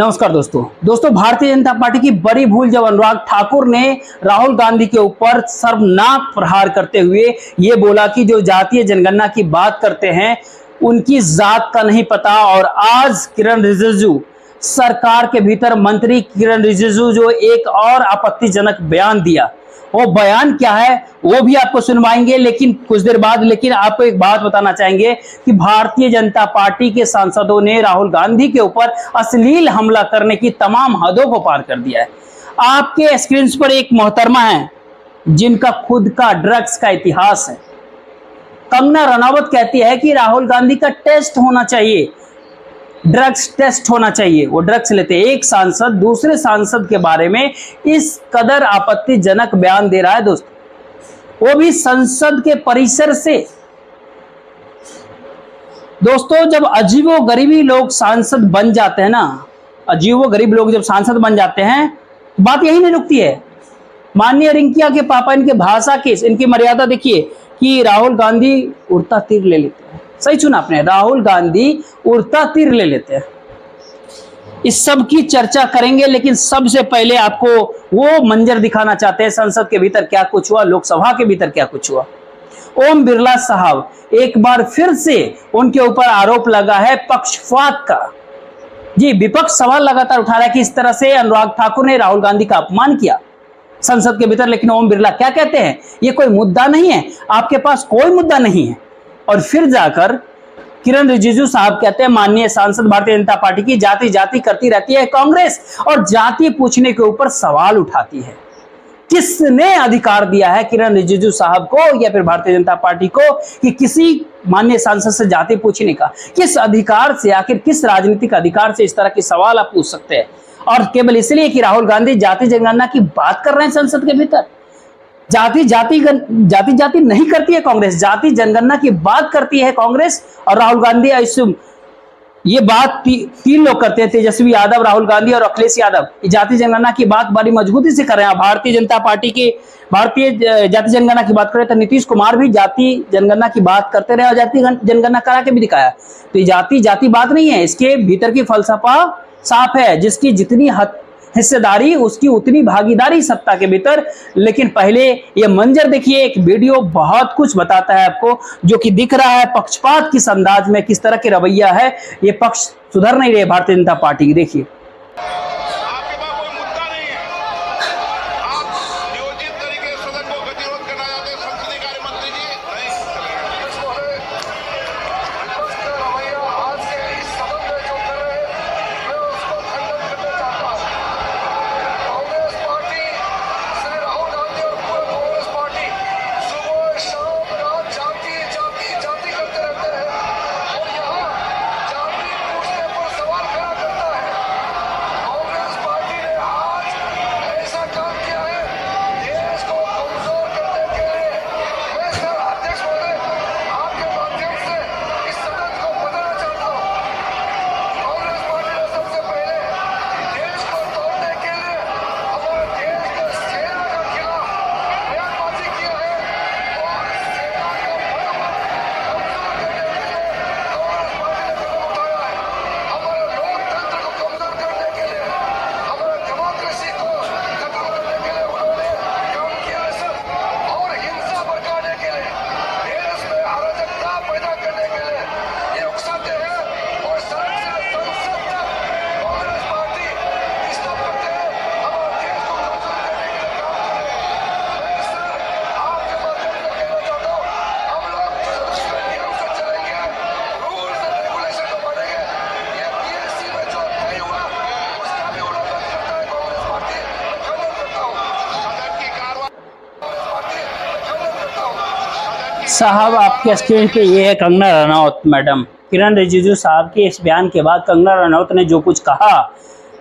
नमस्कार दोस्तों भारतीय जनता पार्टी की बड़ी भूल जब अनुराग ठाकुर ने राहुल गांधी के ऊपर शर्मनाक प्रहार करते हुए ये बोला कि जो जातीय जनगणना की बात करते हैं उनकी जात का नहीं पता। और आज किरण रिजिजू सरकार के भीतर मंत्री किरण रिजिजू जो एक और आपत्तिजनक बयान दिया, वो बयान क्या है वो भी आपको सुनवाएंगे लेकिन कुछ देर बाद। लेकिन आपको एक बात बताना चाहेंगे कि भारतीय जनता पार्टी के सांसदों ने राहुल गांधी के ऊपर अश्लील हमला करने की तमाम हदों को पार कर दिया है। आपके स्क्रीन पर एक मोहतरमा है जिनका खुद का ड्रग्स का इतिहास है। कंगना रनावत कहती है कि राहुल गांधी का टेस्ट होना चाहिए, ड्रग्स टेस्ट होना चाहिए, वो ड्रग्स लेते हैं। एक सांसद दूसरे सांसद के बारे में इस कदर आपत्तिजनक बयान दे रहा है दोस्तों, वो भी संसद के परिसर से। दोस्तों जब अजीबोगरीबी लोग सांसद बन जाते हैं ना, अजीबोगरीब लोग जब सांसद बन जाते हैं बात यही नहीं रुकती है। माननीय रिंकिया के पापा इनके भाषा के इनकी मर्यादा देखिए कि राहुल गांधी उड़ता तीर ले लेते हैं। सही सुना आपने, राहुल गांधी उड़ता तीर ले लेते हैं। इस सब की चर्चा करेंगे लेकिन सबसे पहले आपको वो मंजर दिखाना चाहते हैं संसद के भीतर क्या कुछ हुआ, लोकसभा के भीतर क्या कुछ हुआ। ओम बिरला साहब एक बार फिर से उनके ऊपर आरोप लगा है पक्षपात का। जी, विपक्ष सवाल लगातार उठा रहा है कि इस तरह से अनुराग ठाकुर ने राहुल गांधी का अपमान किया संसद के भीतर। लेकिन ओम बिरला क्या कहते हैं, ये कोई मुद्दा नहीं है, आपके पास कोई मुद्दा नहीं है। और फिर जाकर किरण रिजिजू साहब कहते हैं माननीय सांसद भारतीय जनता पार्टी की जाति जाति करती रहती है कांग्रेस और जाति पूछने के ऊपर सवाल उठाती है। किसने अधिकार दिया है किरण रिजिजू साहब को या फिर भारतीय जनता पार्टी को कि किसी माननीय सांसद से जाति पूछने का? किस अधिकार से, आखिर किस राजनीतिक अधिकार से इस तरह के सवाल आप पूछ सकते हैं? और केवल इसलिए कि राहुल गांधी जाति जनगणना की बात कर रहे हैं संसद के भीतर। जाति जाति नहीं करती है कांग्रेस, जाति जनगणना की बात करती है कांग्रेस। और राहुल गांधी ये बात तीन लोग करते हैं, तेजस्वी यादव, राहुल गांधी और अखिलेश यादव। जाति जनगणना की बात बड़ी मजबूती से कर रहे हैं। भारतीय जनता पार्टी के भारतीय जाति जनगणना की बात करें तो नीतीश कुमार भी जाति जनगणना की बात करते रहे और जाति जनगणना करा के भी दिखाया। तो ये जाति बात नहीं है, इसके भीतर की फलसफा साफ है, जिसकी जितनी हिस्सेदारी उसकी उतनी भागीदारी सत्ता के भीतर। लेकिन पहले ये मंजर देखिए, एक वीडियो बहुत कुछ बताता है आपको, जो कि दिख रहा है पक्षपात किस अंदाज में, किस तरह के रवैया है। ये पक्ष सुधर नहीं रहे भारतीय जनता पार्टी की। देखिए साहब, आपके स्क्रीन पे ये है कंगना रनावत मैडम। किरण रिजिजू साहब के इस बयान के बाद कंगना रनावत ने जो कुछ कहा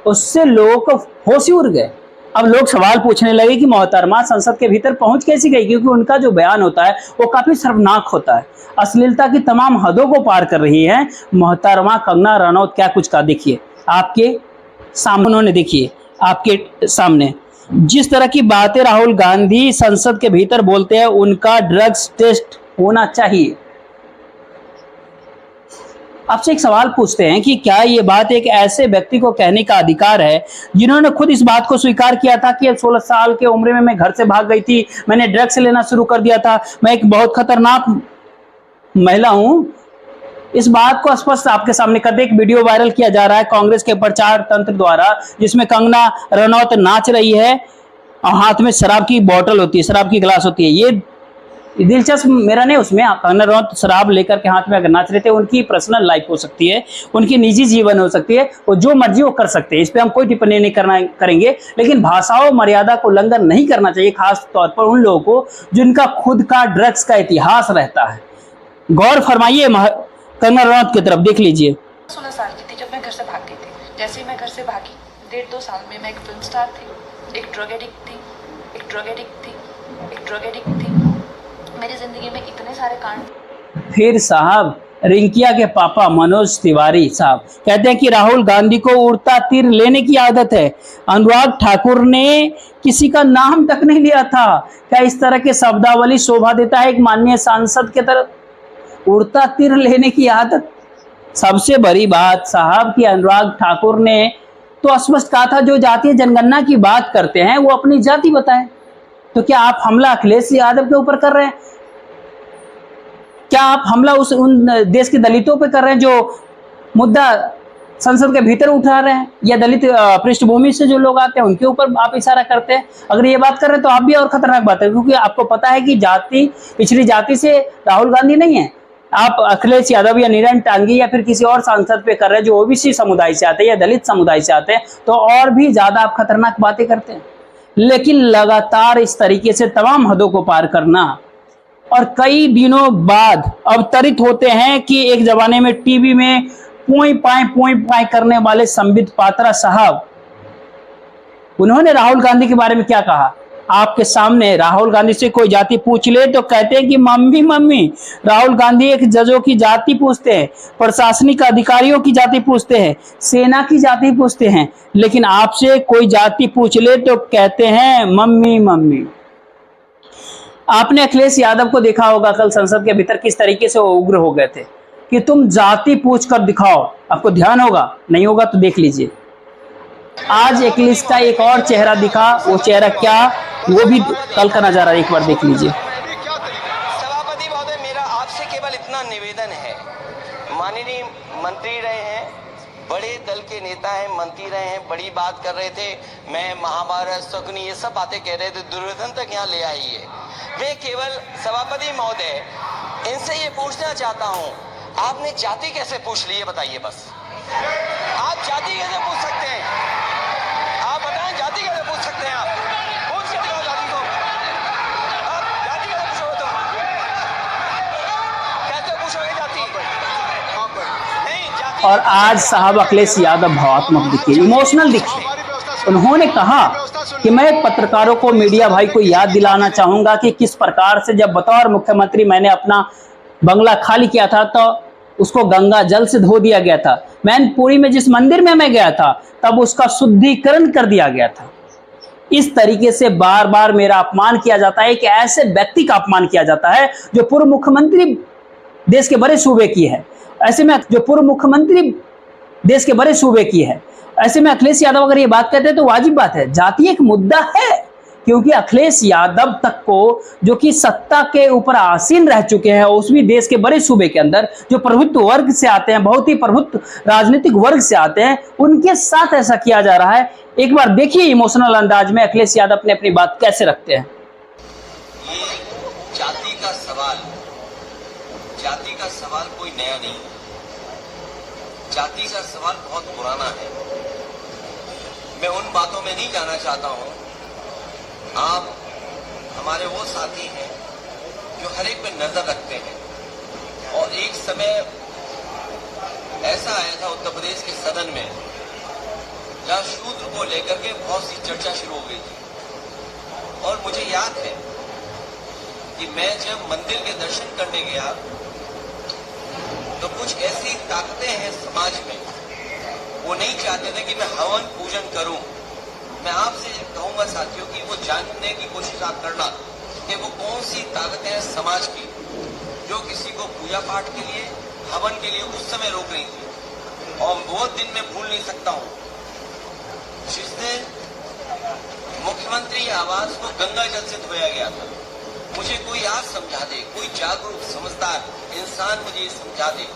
उससे लोगों को होश ही उड़ गए। अब लोग सवाल पूछने लगे कि मोहतरमा संसद के भीतर पहुंच कैसी गई, क्योंकि उनका जो बयान होता है वो काफी शर्मनाक होता है, अश्लीलता की तमाम हदों को पार कर रही है। मोहतरमा कंगना रनावत क्या कुछ कहा देखिए आपके सामने, उन्होंने देखिए आपके सामने जिस तरह की बातें राहुल गांधी संसद के भीतर बोलते हैं, उनका ड्रग्स टेस्ट होना चाहिए। आपसे एक सवाल पूछते हैं कि क्या ये बात एक ऐसे व्यक्ति को कहने का अधिकार है जिन्होंने खुद इस बात को स्वीकार किया था कि 16 साल की उम्र में मैं घर से भाग गई थी, मैंने ड्रग्स लेना शुरू कर दिया था, मैं एक बहुत खतरनाक महिला हूं। इस बात को स्पष्ट आपके सामने कर दे, एक वीडियो वायरल किया जा रहा है कांग्रेस के प्रचार तंत्र द्वारा, जिसमें कंगना रनौत नाच रही है और हाथ में शराब की बोतल होती है, शराब की गिलास होती है। ये दिलचस्प मेरा नहीं, उसमें कंगना रनौत शराब लेकर के हाथ में अगर नाच रहे थे, उनकी पर्सनल लाइफ हो सकती है, उनकी निजी जीवन हो सकती है, वो जो मर्जी वो कर सकते हैं, इस पे हम कोई टिप्पणी नहीं करेंगे। लेकिन भाषाओं मर्यादा को उल्लंघन नहीं करना चाहिए, खास तौर पर उन लोगों को जिनका खुद का ड्रग्स का इतिहास रहता है। गौर फरमाइए कंगना रनौत की तरफ, देख लीजिए। 16 साल की थी जब मैं घर से भाग गई थी। जैसे ही मैं घर से भागी, 1.5-2 साल में मैं एक फिल्म स्टार थी, एक ड्रग एडिक्ट थी, एक ड्रग एडिक्ट थी, एक ड्रग एडिक्ट थी। मेरी जिंदगी में इतने सारे कांड। फिर साहब रिंकिया के पापा मनोज तिवारी साहब कहते हैं कि राहुल गांधी को उड़ता तीर लेने की आदत है। अनुराग ठाकुर ने किसी का नाम तक नहीं लिया था। क्या इस तरह के शब्दावली शोभा देता है एक माननीय सांसद के तरफ? उड़ता तीर लेने की आदत। सबसे बड़ी बात साहब कि अनुराग ठाकुर ने तो स्पष्ट कहा था जो जातीय जनगणना की बात करते हैं वो अपनी जाति बताएं। तो क्या आप हमला अखिलेश यादव के ऊपर कर रहे हैं? क्या आप हमला उन देश के दलितों पे कर रहे हैं जो मुद्दा संसद के भीतर उठा रहे हैं, या दलित पृष्ठभूमि से जो लोग आते हैं उनके ऊपर आप इशारा करते हैं? अगर ये बात कर रहे हैं तो आप भी और खतरनाक बात है, क्योंकि आपको पता है कि जाति, पिछड़ी जाति से राहुल गांधी नहीं है। आप अखिलेश यादव या नीरन टांगी या फिर किसी और सांसद पे कर रहे हैं जो ओबीसी समुदाय से आते हैं या दलित समुदाय से आते हैं, तो और भी ज्यादा आप खतरनाक बातें करते हैं। लेकिन लगातार इस तरीके से तमाम हदों को पार करना और कई दिनों बाद अवतरित होते हैं कि एक जमाने में टीवी में पोई पाए करने वाले संबित पात्रा साहब, उन्होंने राहुल गांधी के बारे में क्या कहा? आपके सामने राहुल गांधी से कोई जाति पूछ ले तो कहते हैं कि मम्मी मम्मी। राहुल गांधी एक जजों की जाति पूछते हैं, प्रशासनिक अधिकारियों की जाति पूछते हैं, सेना की जाति पूछते हैं, लेकिन आपसे कोई जाति पूछ ले तो कहते हैं मम्मी मम्मी। आपने अखिलेश यादव को देखा होगा कल संसद के भीतर किस तरीके से वो उग्र हो गए थे कि तुम जाति पूछ कर दिखाओ। आपको ध्यान होगा, नहीं होगा तो देख लीजिए। आज अखिलेश का एक और चेहरा दिखा, वो चेहरा क्या, वो भी कल का नजारा एक बार देख लीजिए। सभापति महोदय, मेरा आपसे केवल इतना निवेदन है, माननीय मंत्री रहे हैं, बड़े दल के नेता हैं, मंत्री रहे हैं, बड़ी बात कर रहे थे, मैं महाभारत शकुनी ये सब बातें कह रहे थे, दुर्योधन तक यहाँ ले आई है। मैं केवल सभापति महोदय इनसे ये पूछना चाहता हूँ, आपने जाति कैसे पूछ ली है बताइए बस। आप जाति कैसे पूछ सकते हैं? आप बताएं जाति कैसे पूछ सकते हैं? आप पूछ के दिखाओ जाति को। आप जाति कैसे पूछोगे? तो कैसे पूछोगे जाति? नहीं जाति। और आज साहब अखिलेश यादव भावात्मक दिखे, इमोशनल दिखे। उन्होंने कहा कि मैं पत्रकारों को, मीडिया भाई को याद दिलाना चाहूंगा कि किस प्रकार से जब बतौर मुख्यमंत्री मैंने अपना बंगला खाली किया था तो उसको गंगा जल से धो दिया गया था। मैनपुरी में जिस मंदिर में मैं गया था तब उसका शुद्धिकरण कर दिया गया था। इस तरीके से बार बार मेरा अपमान किया जाता है कि ऐसे व्यक्ति का अपमान किया जाता है जो पूर्व मुख्यमंत्री देश के बड़े सूबे की है। ऐसे में जो पूर्व मुख्यमंत्री देश के बड़े सूबे की है, ऐसे में अखिलेश यादव अगर ये बात कहते हैं तो वाजिब बात है। जाति एक मुद्दा है, क्योंकि अखिलेश यादव तक को जो कि सत्ता के ऊपर आसीन रह चुके हैं, उस भी देश के बड़े सूबे के अंदर जो प्रभुत्व वर्ग से आते हैं, बहुत ही प्रभुत्व राजनीतिक वर्ग से आते हैं, उनके साथ ऐसा किया जा रहा है। एक बार देखिए इमोशनल अंदाज में अखिलेश यादव अपनी बात कैसे रखते हैं। ये जाति का सवाल कोई नया नहीं है। जाति का सवाल बहुत पुराना है। मैं उन बातों में नहीं जाना चाहता हूं। आप हमारे वो साथी हैं जो हर एक पे नजर रखते हैं, और एक समय ऐसा आया था उत्तर प्रदेश के सदन में जहां शूद्र को लेकर के बहुत सी चर्चा शुरू हो गई थी, और मुझे याद है कि मैं जब मंदिर के दर्शन करने गया तो कुछ ऐसी ताकतें हैं समाज में, वो नहीं चाहते थे कि मैं हवन पूजन करूं। मैं आपसे कहूंगा साथियों कि वो जानने की कोशिश आप करना कि वो कौन सी ताकतें हैं समाज की जो किसी को पूजा पाठ के लिए हवन के लिए उस समय रोक रही थी। और वो दिन मैं भूल नहीं सकता हूं जिस दिन मुख्यमंत्री आवास को गंगा जल से धोया गया था। मुझे कोई आज समझा दे, कोई जागरूक समझदार इंसान मुझे समझा दे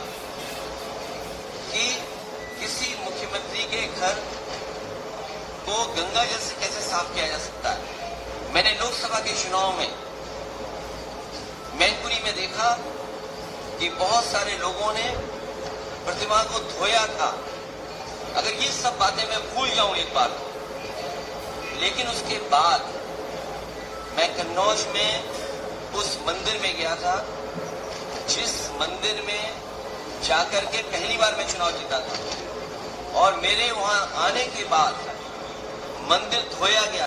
कि किसी मुख्यमंत्री के घर को गंगा जल से कैसे साफ किया जा सकता है। मैंने लोकसभा के चुनाव में मैनपुरी में देखा कि बहुत सारे लोगों ने प्रतिमा को धोया था। अगर ये सब बातें मैं भूल जाऊं एक बार, लेकिन उसके बाद मैं कन्नौज में उस मंदिर में गया था जिस मंदिर में जाकर के पहली बार मैं चुनाव जीता था, और मेरे वहां आने के बाद मंदिर धोया गया।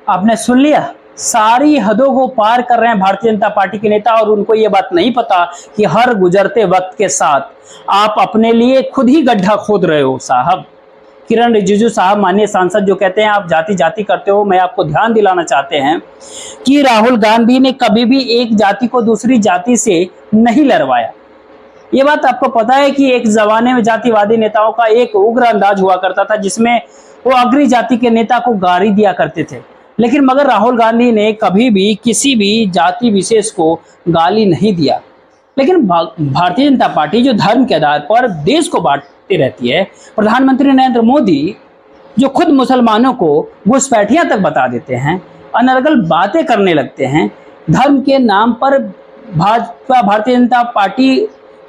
आपने सुन लिया, सारी हदों को पार कर रहे हैं भारतीय जनता पार्टी के नेता, और उनको ये बात नहीं पता कि हर गुजरते वक्त के साथ आप अपने लिए खुद ही गड्ढा खोद रहे हो साहब। किरण रिजिजू साहब, माननीय सांसद, जो कहते हैं आप जाति जाति करते हो, मैं आपको ध्यान दिलाना चाहते हैं कि राहुल गांधी ने कभी भी एक जाति को दूसरी जाति से नहीं लड़वाया। ये बात आपको पता है कि एक जमाने में जातिवादी नेताओं का एक उग्र अंदाज हुआ करता था जिसमें वो अग्री जाति के नेता को गाली दिया करते थे, लेकिन मगर राहुल गांधी ने कभी भी किसी भी जाति विशेष को गाली नहीं दिया। लेकिन भारतीय जनता पार्टी जो धर्म के आधार पर देश को बांटती रहती है, प्रधानमंत्री नरेंद्र मोदी जो खुद मुसलमानों को घुसपैठियां तक बता देते हैं, अनर्गल बातें करने लगते हैं, धर्म के नाम पर भाजपा भारतीय जनता पार्टी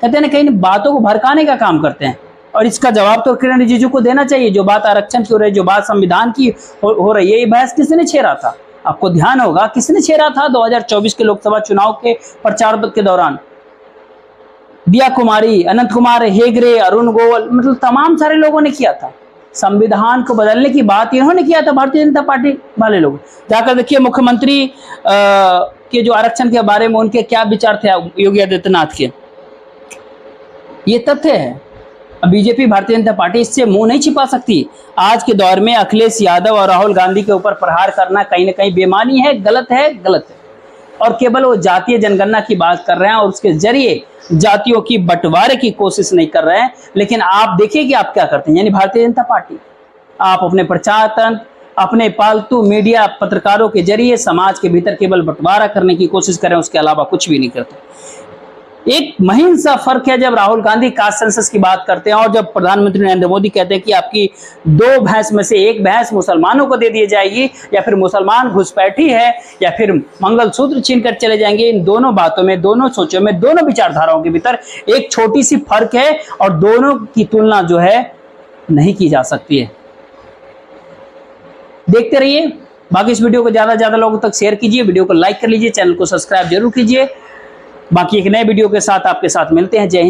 कहते हैं ना कहीं बातों को भड़काने का काम करते हैं। और इसका जवाब तो किरण रिजिजू को देना चाहिए। जो बात आरक्षण की हो रही है, जो बात संविधान की हो रही है, ये बहस किसने छेड़ा था? आपको ध्यान होगा किसने छेड़ा था 2024 के लोकसभा चुनाव के प्रचार के दौरान? दिया कुमारी, अनंत कुमार हेगड़े, अरुण गोयल, मतलब तमाम सारे लोगों ने किया था। संविधान को बदलने की बात इन्होंने किया था, भारतीय जनता पार्टी वाले लोग। जाकर देखिए मुख्यमंत्री के जो आरक्षण के बारे में उनके क्या विचार थे योगी आदित्यनाथ के, ये तथ्य है। बीजेपी भारतीय जनता पार्टी इससे मुंह नहीं छिपा सकती। आज के दौर में अखिलेश यादव और राहुल गांधी के ऊपर प्रहार करना कहीं ना कहीं बेईमानी है, गलत है, गलत है। और केवल वो जातीय जनगणना की बात कर रहे हैं और उसके जरिए जातियों की बंटवारे की कोशिश नहीं कर रहे हैं। लेकिन आप देखिए कि आप क्या करते हैं, यानी भारतीय जनता पार्टी आप अपने प्रचार तंत्र, अपने पालतू मीडिया पत्रकारों के जरिए समाज के भीतर केवल बंटवारा करने की कोशिश करें, उसके अलावा कुछ भी नहीं करते। एक महीन सा फर्क है जब राहुल गांधी कास्ट सेंसस की बात करते हैं और जब प्रधानमंत्री नरेंद्र मोदी कहते हैं कि आपकी 2 भैंस में से 1 भैंस मुसलमानों को दे दी जाएगी, या फिर मुसलमान घुसपैठी है, या फिर मंगलसूत्र छीन कर चले जाएंगे। इन दोनों बातों में, दोनों सोचों में, दोनों विचारधाराओं के भीतर एक छोटी सी फर्क है और दोनों की तुलना जो है नहीं की जा सकती है। देखते रहिए। बाकी इस वीडियो को ज्यादा से ज्यादा लोगों तक शेयर कीजिए, वीडियो को लाइक कर लीजिए, चैनल को सब्सक्राइब जरूर कीजिए। बाकी एक नए वीडियो के साथ आपके साथ मिलते हैं। जय हिंद।